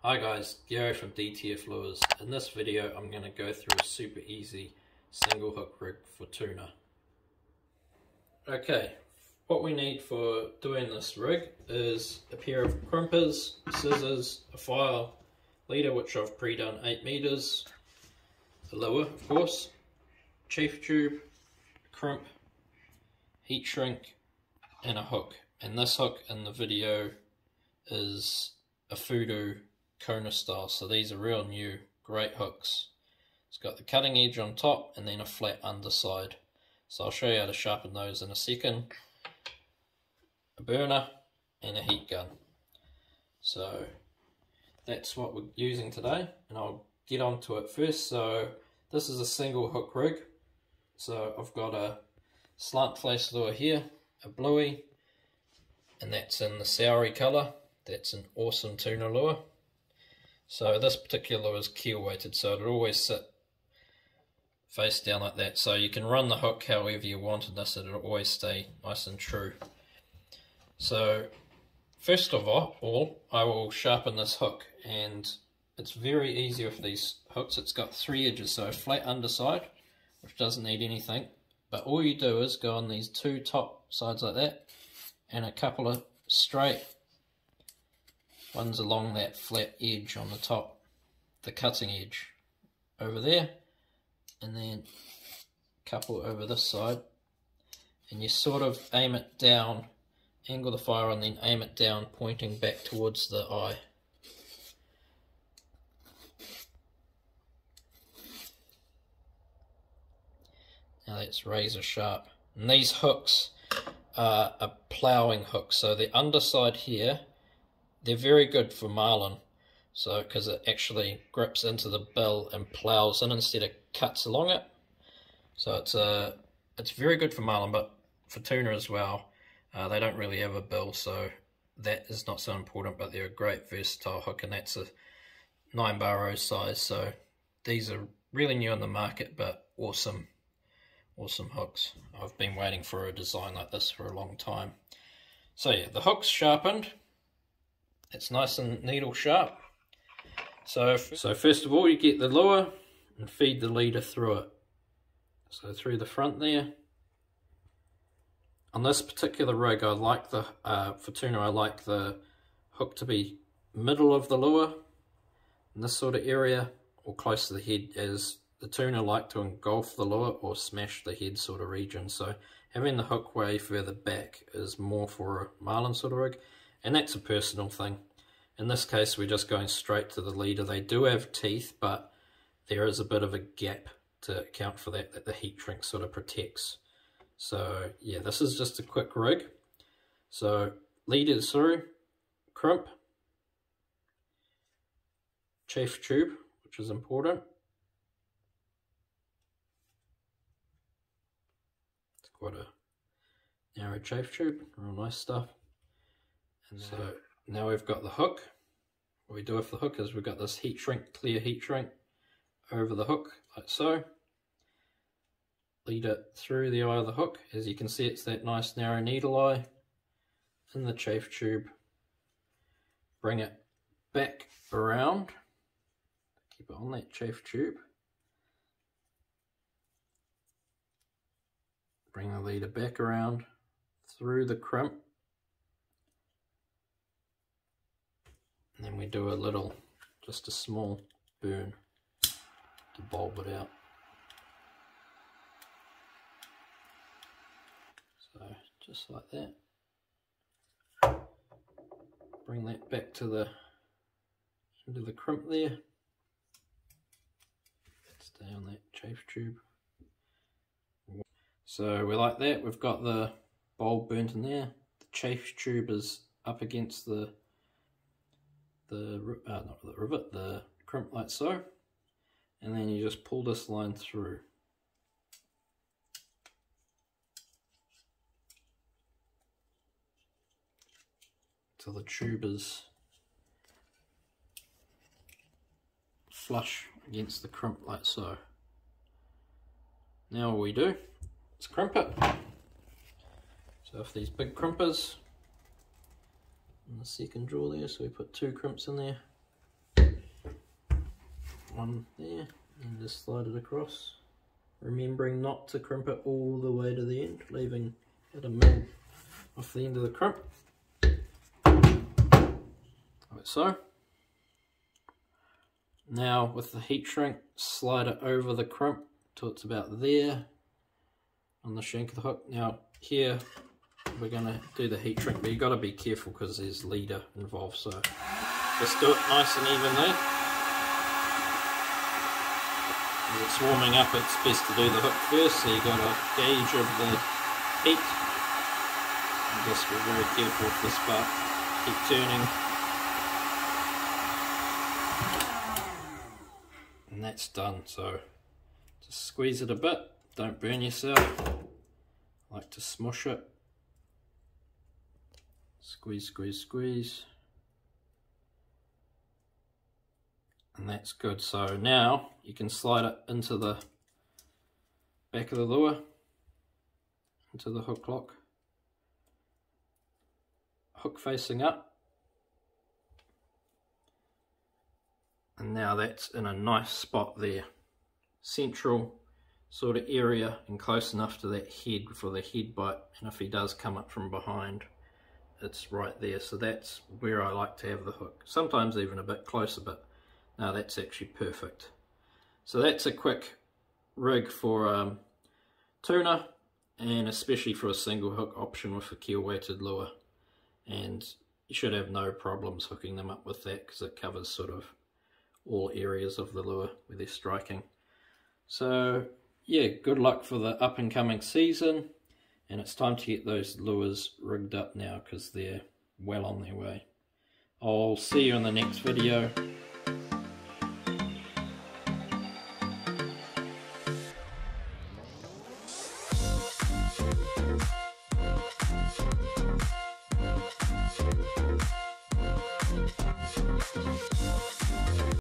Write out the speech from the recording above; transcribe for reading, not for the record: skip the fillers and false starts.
Hi guys, Gary from Dtflures. In this video I'm going to go through a super easy single hook rig for tuna. Okay, what we need for doing this rig is a pair of crimpers, scissors, a file, leader which I've pre-done 8 meters, a lure of course, chafe tube, crimp, heat shrink and a hook. And this hook in the video is a Fudu Kona style, so these are real new, great hooks. It's got the cutting edge on top and then a flat underside. So I'll show you how to sharpen those in a second. A burner and a heat gun. So that's what we're using today, and I'll get onto it first. So this is a single hook rig. So I've got a slant face lure here, a bluey, and that's in the soury colour. That's an awesome tuna lure. So this particular lure is keel weighted, so it'll always sit face down like that. So you can run the hook however you want in this, it'll always stay nice and true. So first of all, I will sharpen this hook, and it's very easy with these hooks. It's got 3 edges, so a flat underside, which doesn't need anything. But all you do is go on these 2 top sides like that, and a couple of straight ones along that flat edge on the top, the cutting edge over there, and then a couple over this side, and you sort of aim it down, angle the fire and then aim it down, pointing back towards the eye. Now that's razor sharp. And these hooks are a ploughing hook, so the underside here, they're very good for marlin, so because it actually grips into the bill and ploughs in instead of cuts along it. So it's very good for marlin, but for tuna as well. They don't really have a bill, so that is not so important, but they're a great versatile hook, and that's a 9-bar size. So these are really new on the market, but awesome hooks. I've been waiting for a design like this for a long time. So yeah, the hook's sharpened. It's nice and needle sharp. So first of all, you get the lure and feed the leader through it. So through the front there. On this particular rig, I like the for tuna, I like the hook to be middle of the lure in this sort of area, or close to the head, as the tuna like to engulf the lure or smash the head sort of region. So having the hook way further back is more for a marlin sort of rig, and that's a personal thing. In this case, we're just going straight to the leader. They do have teeth, but there is a bit of a gap to account for that the heat shrink sort of protects. So yeah, this is just a quick rig. So leader through, crimp, chafe tube, which is important. It's quite a narrow chafe tube, real nice stuff. And so now we've got the hook. What we do with the hook is we've got this heat shrink, clear heat shrink over the hook, like so. Lead it through the eye of the hook. As you can see, it's that nice narrow needle eye in the chafe tube. Bring it back around. Keep it on that chafe tube. Bring the leader back around through the crimp. And then we do a little, just a small burn to bulb it out. So just like that. Bring that back to into the crimp there. Stay on that chafe tube. So we like that. We've got the bulb burnt in there. The chafe tube is up against the crimp like so, and then you just pull this line through. Till the tube is flush against the crimp like so. Now all we do is crimp it. So if these big crimpers in the second drawer there, so we put 2 crimps in there. one there and just slide it across, remembering not to crimp it all the way to the end, leaving it a mil off the end of the crimp, like so. Now with the heat shrink, slide it over the crimp till it's about there on the shank of the hook. Now here we're going to do the heat shrink, but you've got to be careful because there's leader involved, so just do it nice and evenly. As it's warming up, it's best to do the hook first, so you've got a gauge of the heat. And just be very careful with this part, keep turning. And that's done, so just squeeze it a bit, don't burn yourself. I like to smush it. Squeeze, squeeze, squeeze. And that's good. So now you can slide it into the back of the lure, into the hook lock. Hook facing up. And now that's in a nice spot there. Central sort of area and close enough to that head for the head bite. And if he does come up from behind, it's right there. So that's where I like to have the hook. Sometimes even a bit closer, but no, that's actually perfect. So that's a quick rig for tuna, and especially for a single hook option with a keel weighted lure. And you should have no problems hooking them up with that because it covers sort of all areas of the lure where they're striking. So yeah, good luck for the up and coming season, and it's time to get those lures rigged up now because they're well on their way. I'll see you in the next video.